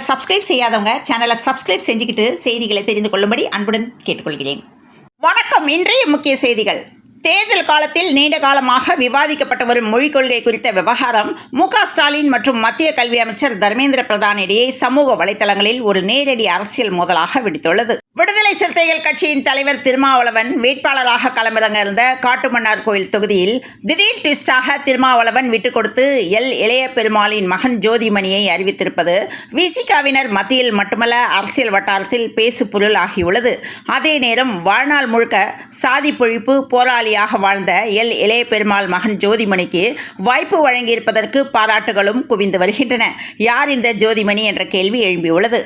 சேனலை சப்ஸ்கிரைப் செய்யாதவங்க சேனலை சப்ஸ்கிரைப் செஞ்சுக்கிட்டு செய்திகளை தெரிந்து கொள்ளும்படி அன்புடன் கேட்டுக்கொள்கிறேன். வணக்கம். இன்றைய முக்கிய செய்திகள். தேர்தல் காலத்தில் நீண்ட காலமாக விவாதிக்கப்பட்டு வரும் மொழிக் கொள்கை குறித்த விவகாரம் மு.க. ஸ்டாலின் மற்றும் மத்திய கல்வி அமைச்சர் தர்மேந்திர பிரதான் இடையே சமூக வலைதளங்களில் ஒரு நேரடி அரசியல் மோதலாக வெடித்துள்ளது. விடுதலை சிறுத்தைகள் கட்சியின் தலைவர் திருமாவளவன் வேட்பாளராக களமிறங்க இருந்த காட்டுமன்னார் கோயில் தொகுதியில் திடீர் ட்விஸ்டாக திருமாவளவன் விட்டுக் கொடுத்து இளைய பெருமாளின் மகன் ஜோதிமணியை அறிவித்திருப்பது விசிகாவினர் மத்தியில் மட்டுமல்ல அரசியல் வட்டாரத்தில் பேசு பொருள் ஆகியுள்ளது. அதே நேரம் வாழ்நாள் முழுக்க சாதி பொழிப்பு போராளியாக வாழ்ந்த இளைய பெருமாள் மகன் ஜோதிமணிக்கு வாய்ப்பு வழங்கியிருப்பதற்கு பாராட்டுகளும் குவிந்து வருகின்றன. யார் இந்த ஜோதிமணி என்ற கேள்வி எழும்பியுள்ளது.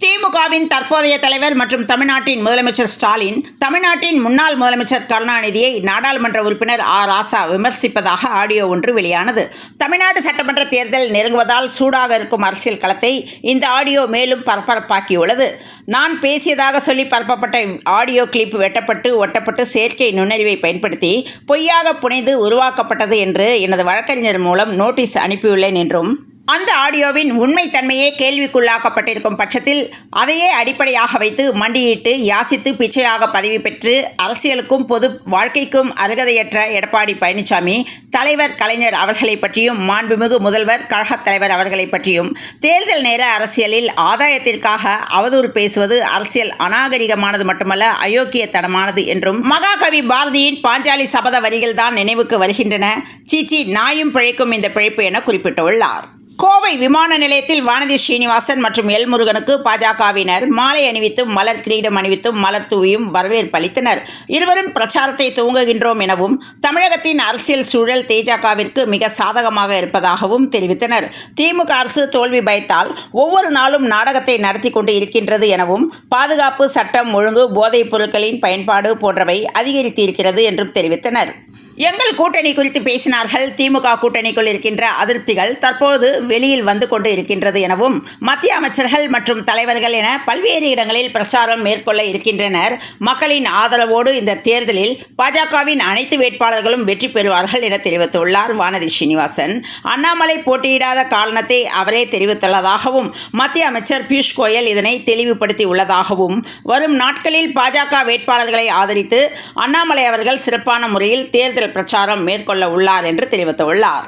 திமுகவின் தற்போதைய தலைவர் மற்றும் தமிழ்நாட்டின் முதலமைச்சர் ஸ்டாலின் தமிழ்நாட்டின் முன்னாள் முதலமைச்சர் கருணாநிதியை நாடாளுமன்ற உறுப்பினர் ராசா விமர்சிப்பதாக ஆடியோ ஒன்று வெளியானது. தமிழ்நாடு சட்டமன்ற தேர்தல் நெருங்குவதால் சூடாக இருக்கும் அரசியல் களத்தை இந்த ஆடியோ மேலும் பரபரப்பாக்கியுள்ளது. நான் பேசியதாக சொல்லி பரப்பப்பட்ட ஆடியோ கிளிப் வெட்டப்பட்டு ஒட்டப்பட்டு செயற்கை நுண்ணறிவை பயன்படுத்தி பொய்யாக புனைந்து உருவாக்கப்பட்டது என்று எனது வழக்கறிஞர் மூலம் நோட்டீஸ் அனுப்பியுள்ளேன் என்றும் அந்த ஆடியோவின் உண்மைத்தன்மையே கேள்விக்குள்ளாக்கப்பட்டிருக்கும் பட்சத்தில் அதையே அடிப்படையாக வைத்து மண்டியிட்டு யாசித்து பிச்சையாக பதவி பெற்று அரசியலுக்கும் பொது வாழ்க்கைக்கும் அருகதையற்ற எடப்பாடி பழனிசாமி தலைவர் கலைஞர் அவர்களை பற்றியும் மாண்புமிகு முதல்வர் கழகத் தலைவர் அவர்களை பற்றியும் தேர்தல் நேர அரசியலில் ஆதாயத்திற்காக அவதூறு பேசுவது அரசியல் அநாகரிகமானது மட்டுமல்ல அயோக்கியத்தனமானது என்றும் மகாகவி பாரதியின் பாஞ்சாலி சபத வரிகள் தான் நினைவுக்கு வருகின்றன. சீச்சி நாயும் பிழைக்கும் இந்த பிழைப்பு என குறிப்பிட்டுள்ளார். கோவை விமான நிலையத்தில் வானதி ஸ்ரீனிவாசன் மற்றும் எல் முருகனுக்கு பாஜகவினர் மாலை அணிவித்தும் மலர் கிரீடம் அணிவித்தும் மலர் தூவியும் வரவேற்பு அளித்தனர். இருவரும் பிரச்சாரத்தை துவங்குகின்றோம் எனவும் தமிழகத்தின் அரசியல் சூழல் தேஜகவிற்கு மிக சாதகமாக இருப்பதாகவும் தெரிவித்தனர். திமுக அரசு தோல்வி பயத்தால் ஒவ்வொரு நாளும் நாடகத்தை நடத்தி கொண்டு இருக்கின்றது எனவும் பாதுகாப்பு, சட்டம் ஒழுங்கு, போதைப் பொருட்களின் பயன்பாடு போன்றவை அதிகரித்திருக்கிறது என்றும் தெரிவித்தனர். எங்கள் கூட்டணி குறித்து பேசினார்கள். திமுக கூட்டணிக்குள் இருக்கின்ற அதிருப்திகள் தற்போது வெளியில் வந்து கொண்டு இருக்கின்றது எனவும் மத்திய அமைச்சர்கள் மற்றும் தலைவர்கள் என பல்வேறு இடங்களில் பிரச்சாரம் மேற்கொள்ள இருக்கின்றனர். மக்களின் ஆதரவோடு இந்த தேர்தலில் பாஜகவின் அனைத்து வேட்பாளர்களும் வெற்றி பெறுவார்கள் என தெரிவித்துள்ளார் வானதி ஸ்ரீனிவாசன். அண்ணாமலை போட்டியிடாத காரணத்தை அவரே தெரிவித்துள்ளதாகவும் மத்திய அமைச்சர் பியூஷ் கோயல் இதனை தெளிவுபடுத்தி உள்ளதாகவும் வரும் நாட்களில் பாஜக வேட்பாளர்களை ஆதரித்து அண்ணாமலை அவர்கள் சிறப்பான முறையில் தேர்தல் பிரச்சாரம் மேற்கொள்ள உள்ளார் என்று தெரிவித்துள்ளார்.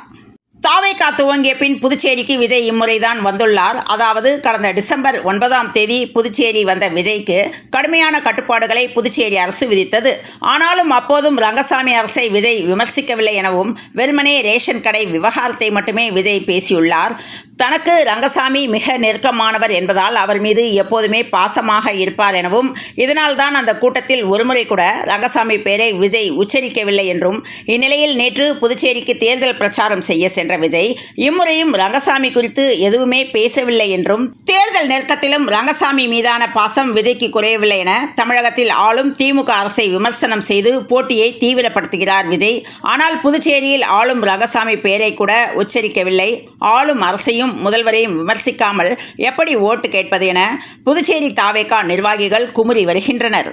தாவேகா துவங்கிய பின் புதுச்சேரிக்கு விஜய் இம்முறைதான் வந்துள்ளார். அதாவது கடந்த டிசம்பர் 9 புதுச்சேரி வந்த விஜய்க்கு கடுமையான கட்டுப்பாடுகளை புதுச்சேரி அரசு விதித்தது. ஆனாலும் அப்போதும் ரங்கசாமி அரசை விஜய் விமர்சிக்கவில்லை எனவும் வெறுமனே ரேஷன் கடை விவகாரத்தை மட்டுமே விஜய் பேசியுள்ளார். தனக்கு ரங்கசாமி மிக நெருக்கமானவர் என்பதால் அவர் மீது எப்போதுமே பாசமாக இருப்பார் எனவும் இதனால் தான் அந்த கூட்டத்தில் ஒருமுறை கூட ரங்கசாமி பெயரை விஜய் உச்சரிக்கவில்லை என்றும் இந்நிலையில் நேற்று புதுச்சேரிக்கு தேர்தல் பிரச்சாரம் செய்ய சென்ற விஜய் இம்முறையும் ரங்கசாமி குறித்து எதுவுமே பேசவில்லை என்றும் தேர்தல் நெருக்கத்திலும் ரங்கசாமி மீதான பாசம் விஜய்க்கு குறையவில்லை என தமிழகத்தில் ஆளும் திமுக அரசை விமர்சனம் செய்து போட்டியை தீவிரப்படுத்துகிறார் விஜய். ஆனால் புதுச்சேரியில் ஆளும் ரங்கசாமி பெயரை கூட உச்சரிக்கவில்லை. ஆளும் அரசையும் முதல்வரையும் விமர்சிக்காமல் எப்படி ஓட்டு கேட்பது என புதுச்சேரி தாவேகா நிர்வாகிகள் குமுறி வருகின்றனர்.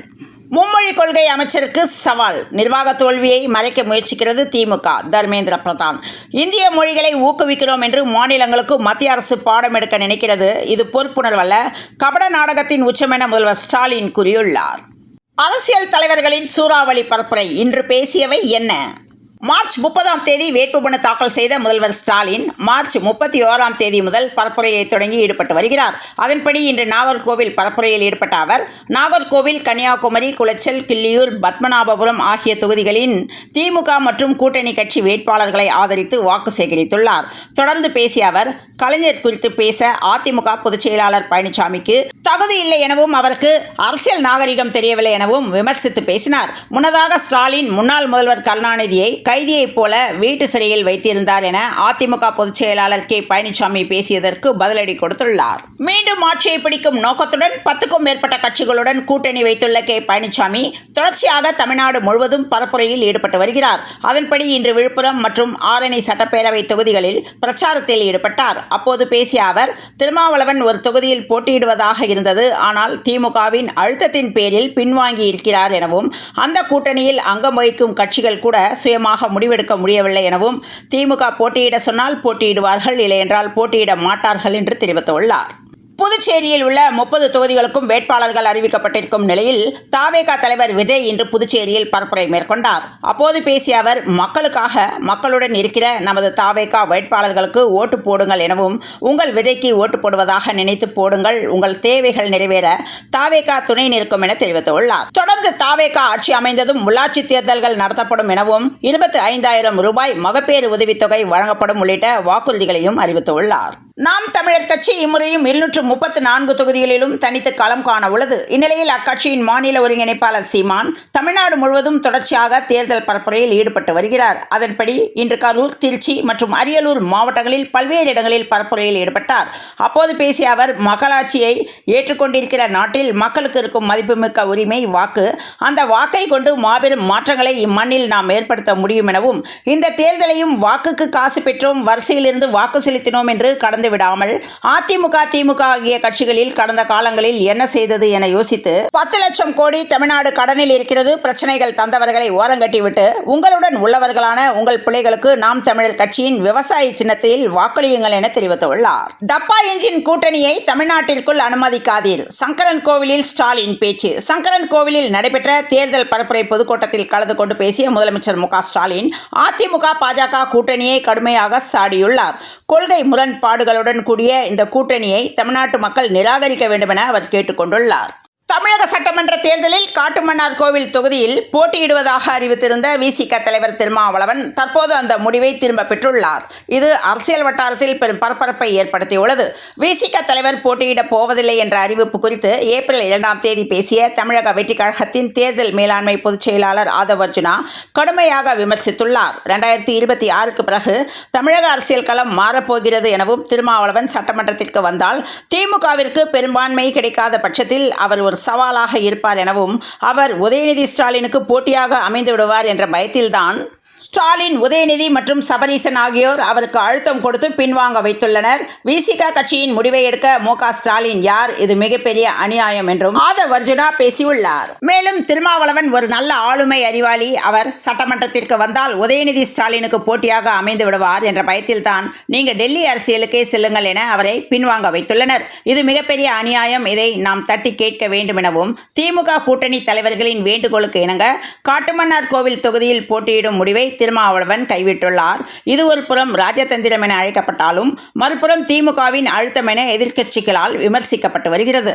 மும்மொழி கொள்கை அமைச்சருக்கு சவால். நிர்வாக தோல்வியை மறைக்க முயற்சிக்கிறது திமுக. தர்மேந்திர பிரதான். இந்திய மொழிகளை ஊக்குவிக்கிறோம் என்று மாநிலங்களுக்கு மத்திய அரசு பாடம் எடுக்க நினைக்கிறது. இது பொறுப்புணர்வல்ல, கபட நாடகத்தின் உச்சமென முதல்வர் ஸ்டாலின் கூறியுள்ளார். அரசியல் தலைவர்களின் சூறாவளி பரப்புரை. இன்று பேசியவை என்ன? மார்ச் 30 வேட்புமனு தாக்கல் செய்த முதல்வர் ஸ்டாலின் மார்ச் 31 முதல் பரப்புரையை தொடங்கி ஈடுபட்டு வருகிறார். அதன்படி இன்று நாகர்கோவில் பரப்புரையில் ஈடுபட்ட அவர் நாகர்கோவில், கன்னியாகுமரி, குளச்சல், கிள்ளியூர், பத்மநாபபுரம் ஆகிய தொகுதிகளின் திமுக மற்றும் கூட்டணி கட்சி வேட்பாளர்களை ஆதரித்து வாக்கு சேகரித்துள்ளார். தொடர்ந்து பேசிய அவர் கலைஞர் குறித்து பேச அதிமுக பொதுச் செயலாளர் பழனிசாமிக்கு தகுதி இல்லை எனவும் அவருக்கு அரசியல் நாகரிகம் தெரியவில்லை எனவும் விமர்சித்து பேசினார். முன்னதாக ஸ்டாலின் முன்னாள் முதல்வர் கருணாநிதியை கைதியைப் போல வீட்டு சிறையில் வைத்திருந்தார் என அதிமுக பொதுச் செயலாளர் கே பழனிசாமி பேசியதற்கு பதிலடி கொடுத்துள்ளார். மீண்டும் ஆட்சியை பிடிக்கும் நோக்கத்துடன் 10க்கும் மேற்பட்ட கட்சிகளுடன் கூட்டணி வைத்துள்ள கே பழனிசாமி தொடர்ச்சியாக தமிழ்நாடு முழுவதும் பரப்புரையில் ஈடுபட்டு வருகிறார். அதன்படி இன்று விழுப்புரம் மற்றும் ஆரணி சட்டப்பேரவை தொகுதிகளில் பிரச்சாரத்தில் ஈடுபட்டார். அப்போது பேசிய அவர் திருமாவளவன் ஒரு தொகுதியில் போட்டியிடுவதாக இருந்தது. ஆனால் திமுகவின் அழுத்தத்தின் பேரில் பின்வாங்கி இருக்கிறார் எனவும் அந்த கூட்டணியில் அங்கம் வகிக்கும் கட்சிகள் கூட சுயமாக முடிவெடுக்க முடியவில்லை எனவும் திமுக போட்டியிட சொன்னால் போட்டியிடுவார்கள், இல்லை என்றால் போட்டியிட மாட்டார்கள் என்று தெரிவித்துள்ளார். புதுச்சேரியில் உள்ள 30 தொகுதிகளுக்கும் வேட்பாளர்கள் அறிவிக்கப்பட்டிருக்கும் நிலையில் தாவேகா தலைவர் விஜய் இன்று புதுச்சேரியில் பரப்புரை மேற்கொண்டார். அப்போது பேசிய அவர், மக்களுக்காக மக்களுடன் இருக்கிற நமது தாவேகா வேட்பாளர்களுக்கு ஓட்டு போடுங்கள் எனவும், உங்கள் விஜய்க்கு ஓட்டு போடுவதாக நினைத்து போடுங்கள், உங்கள் தேவைகள் நிறைவேற தாவேகா துணை நிற்கும் என தெரிவித்துள்ளார். தொடர்ந்து தாவேகா ஆட்சி அமைந்ததும் உள்ளாட்சி தேர்தல்கள் நடத்தப்படும் எனவும் 25,000 ரூபாய் மகப்பேறு உதவித்தொகை வழங்கப்படும் உள்ளிட்ட வாக்குறுதிகளையும் அறிவித்துள்ளார். நாம் தமிழர் கட்சி இம்முறையும் 234 தொகுதிகளிலும் தனித்து களம் காண உள்ளது. இந்நிலையில் அக்கட்சியின் மாநில ஒருங்கிணைப்பாளர் சீமான் தமிழ்நாடு முழுவதும் தொடர்ச்சியாக தேர்தல் பரப்புரையில் ஈடுபட்டு வருகிறார். அதன்படி இன்று கரூர், திருச்சி மற்றும் அரியலூர் மாவட்டங்களில் பல்வேறு இடங்களில் பரப்புரையில் ஈடுபட்டார். அப்போது பேசிய அவர், மக்களாட்சியை ஏற்றுக்கொண்டிருக்கிற நாட்டில் மக்களுக்கு இருக்கும் மதிப்புமிக்க உரிமை வாக்கு. அந்த வாக்கை கொண்டு மாபெரும் மாற்றங்களை இம்மண்ணில் நாம் ஏற்படுத்த முடியும் எனவும், இந்த தேர்தலையும் வாக்குக்கு காசு பெற்றோம், வரிசையிலிருந்து வாக்கு செலுத்தினோம் என்று கடந்து விடாமல் அதிமுக, திமுக ஆகிய கட்சிகளில் கடந்த காலங்களில் என்ன செய்தது என யோசித்து 10 லட்சம் கோடி தமிழ்நாடு கடனில் இருக்கிறது. பிரச்சனைகள் தந்தவர்களை ஓரங்கட்டிவிட்டு உங்களுடன் உள்ளவர்களான உங்கள் பிள்ளைகளுக்கு நாம் தமிழர் கட்சியின் விவசாய சின்னத்தில் வாக்களியுங்கள் என தெரிவித்துள்ளார். டப்பா என்ஜின் கூட்டணியை தமிழ்நாட்டிற்குள் அனுமதிக்காதீர். சங்கரன் கோவிலில் ஸ்டாலின் பேச்சு. சங்கரன் கோவிலில் நடைபெற்ற தேர்தல் பரப்புரை பொதுக்கூட்டத்தில் கலந்து கொண்டு பேசிய முதலமைச்சர் மு க ஸ்டாலின் அதிமுக, பாஜக கூட்டணியை கடுமையாக சாடியுள்ளார். கொள்கை முரண்பாடுகளுடன் கூடிய இந்த கூட்டணியை தமிழ்நாட்டு மக்கள் நிராகரிக்க வேண்டும் என அவர் கேட்டுக்கொண்டுள்ளார். தமிழக சட்டமன்ற தேர்தலில் காட்டுமன்னார் கோவில் தொகுதியில் போட்டியிடுவதாக அறிவித்திருந்த விசிக தலைவர் திருமாவளவன் தற்போது அந்த முடிவை திரும்ப பெற்றுள்ளார். இது அரசியல் வட்டாரத்தில் பெரும் பரபரப்பை ஏற்படுத்தியுள்ளது. விசிக தலைவர் போட்டியிடப் போவதில்லை என்ற அறிவிப்பு குறித்து ஏப்ரல் 2ஆம் தேதி பேசிய தமிழக வெற்றிக் கழகத்தின் தேர்தல் மேலாண்மை பொதுச் செயலாளர் ஆதவ் அர்ஜுனா கடுமையாக விமர்சித்துள்ளார். 2026க்கு பிறகு தமிழக அரசியல் களம் மாறப்போகிறது எனவும், திருமாவளவன் சட்டமன்றத்திற்கு வந்தால் திமுகவிற்கு பெரும்பான்மை கிடைக்காத பட்சத்தில் அவர் ஒரு சவாலாக இருப்பார் எனவும், அவர் உதயநிதி ஸ்டாலினுக்கு போட்டியாக அமைந்து விடுவார் என்ற பயத்தில்தான் ஸ்டாலின், உதயநிதி மற்றும் சபரீசன் ஆகியோர் அவருக்கு அழுத்தம் கொடுத்து பின்வாங்க வைத்துள்ளனர். விசிக கட்சியின் முடிவை எடுக்க மு க ஸ்டாலின் யார்? இது மிகப்பெரிய அநியாயம் என்றும் ஆதவ் அர்ஜுனா பேசியுள்ளார். மேலும் திருமாவளவன் ஒரு நல்ல ஆளுமை அறிவாளி. அவர் சட்டமன்றத்திற்கு வந்தால் உதயநிதி ஸ்டாலினுக்கு போட்டியாக அமைந்து விடுவார் என்ற பயத்தில்தான் நீங்க டெல்லி அரசியலுக்கே செல்லுங்கள் என அவரை பின்வாங்க வைத்துள்ளனர். இது மிகப்பெரிய அநியாயம். இதை நாம் தட்டி கேட்க வேண்டும் எனவும், திமுக கூட்டணி தலைவர்களின் வேண்டுகோளுக்கு இணங்க காட்டுமன்னார் கோவில் தொகுதியில் போட்டியிடும் முடிவை திருமாவளவன் கைவிட்டுள்ளார். இது ஒரு புறம் ராஜதந்திரம் என அழைக்கப்பட்டாலும், மறுபுறம் திமுகவின் அழுத்தம் என எதிர்க்கட்சிகளால் விமர்சிக்கப்பட்டு வருகிறது.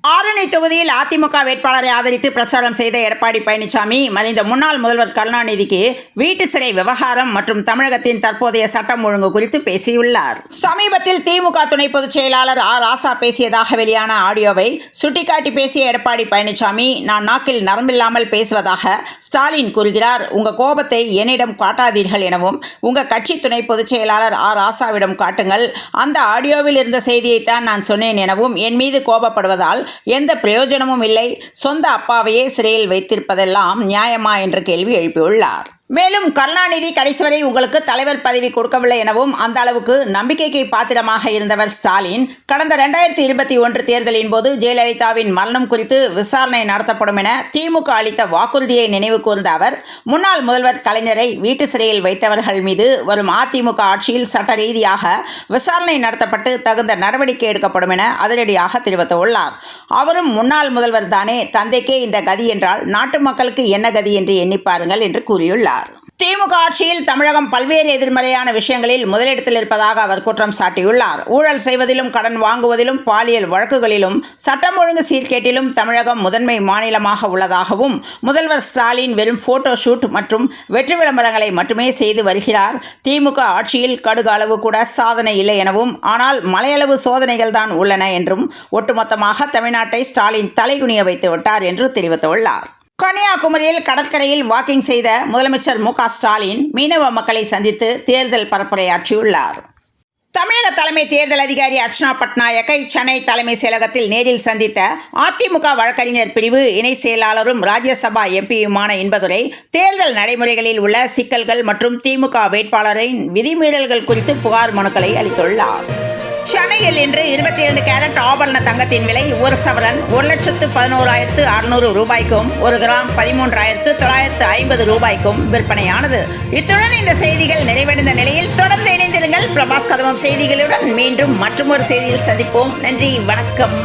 ஆரணி தொகுதியில் அதிமுக வேட்பாளரை ஆதரித்து பிரச்சாரம் செய்த எடப்பாடி பழனிசாமி மறைந்த முன்னாள் முதல்வர் கருணாநிதிக்கு வீட்டு சிறை விவகாரம் மற்றும் தமிழகத்தின் தற்போதைய சட்டம் ஒழுங்கு குறித்து பேசியுள்ளார். சமீபத்தில் திமுக துணை பொதுச் செயலாளர் ஆ. ராசா பேசியதாக வெளியான ஆடியோவை சுட்டிக்காட்டி பேசிய எடப்பாடி பழனிசாமி, நான் நாக்கில் நரம்பில்லாமல் பேசுவதாக ஸ்டாலின் கூறுகிறார். உங்க கோபத்தை என்னிடம் காட்டாதீர்கள் எனவும், உங்க கட்சி துணை பொதுச் செயலாளர் ஆ. ராசாவிடம் காட்டுங்கள். அந்த ஆடியோவில் இருந்த செய்தியைத்தான் நான் சொன்னேன் எனவும், என் மீது கோபப்படுவதால் எந்த பிரயோஜனமும் இல்லை. சொந்த அப்பாவையே சிறையில் வைத்திருப்பதெல்லாம் நியாயமா என்ற கேள்வி எழுப்பியுள்ளார். மேலும் கருணாநிதி கடைசி வரை உங்களுக்கு தலைவர் பதவி கொடுக்கவில்லை எனவும், அந்த அளவுக்கு நம்பிக்கைக்கு பாத்திரமாக இருந்தவர் ஸ்டாலின். கடந்த 2021 தேர்தலின் போது ஜெயலலிதாவின் மரணம் குறித்து விசாரணை நடத்தப்படும் என திமுக அளித்த வாக்குறுதியை நினைவு கூர்ந்த அவர், முன்னாள் முதல்வர் கலைஞரை வீட்டு சிறையில் வைத்தவர்கள் மீது வரும் அதிமுக ஆட்சியில் சட்ட ரீதியாக விசாரணை நடத்தப்பட்டு தகுந்த நடவடிக்கை எடுக்கப்படும் என அதிரடியாக தெரிவித்துள்ளார். அவரும் முன்னாள் முதல்வர் தானே, தந்தைக்கே இந்த கதி என்றால் நாட்டு மக்களுக்கு என்ன கதி என்று எண்ணி பாருங்கள் என்று கூறியுள்ளார். திமுக ஆட்சியில் தமிழகம் பல்வேறு எதிர்மறையான விஷயங்களில் முதலிடத்தில் இருப்பதாக அவர் குற்றம் சாட்டியுள்ளார். ஊழல் செய்வதிலும், கடன் வாங்குவதிலும், பாலியல் வழக்குகளிலும், சட்டம் ஒழுங்கு சீர்கேட்டிலும் தமிழகம் முதன்மை மாநிலமாக உள்ளதாகவும், முதல்வர் ஸ்டாலின் வெறும் போட்டோ ஷூட் மற்றும் வெற்றி விளம்பரங்களை மட்டுமே செய்து வருகிறார். திமுக ஆட்சியில் கடுகு அளவு கூட சாதனை இல்லை எனவும், ஆனால் மலையளவு சோதனைகள் தான் உள்ளன என்றும், ஒட்டுமொத்தமாக தமிழ்நாட்டை ஸ்டாலின் தலைகுனிய வைத்து விட்டார் என்று தெரிவித்துள்ளார். கன்னியாகுமரியில் கடற்கரையில் வாக்கிங் செய்த முதலமைச்சர் மு க ஸ்டாலின் மீனவ மக்களை சந்தித்து தேர்தல் பரப்புரையாற்றியுள்ளார். தமிழக தலைமை தேர்தல் அதிகாரி அர்ச்சனா பட்நாயக்கை சென்னை தலைமை செயலகத்தில் நேரில் சந்தித்த அதிமுக வழக்கறிஞர் பிரிவு இணை செயலாளரும் ராஜ்யசபா எம்பியுமான இன்பதுரை தேர்தல் நடைமுறைகளில் உள்ள சிக்கல்கள் மற்றும் திமுக வேட்பாளரின் விதிமீறல்கள் குறித்து புகார் மனுக்களை அளித்துள்ளார். சென்னையில் இன்று 22 கேரட் ஆபரண தங்கத்தின் விலை ஒரு சவரன் 1,11,600 ரூபாய்க்கும் 1 கிராம் 13,950 ரூபாய்க்கும் விற்பனையானது. இத்துடன் இந்த செய்திகள் நிறைவடைந்த நிலையில் தொடர்ந்து இணைந்திருங்கள் பிரபாஸ் கதவம் செய்திகளுடன். மீண்டும் மற்றொரு செய்தியில் சந்திப்போம். நன்றி, வணக்கம்.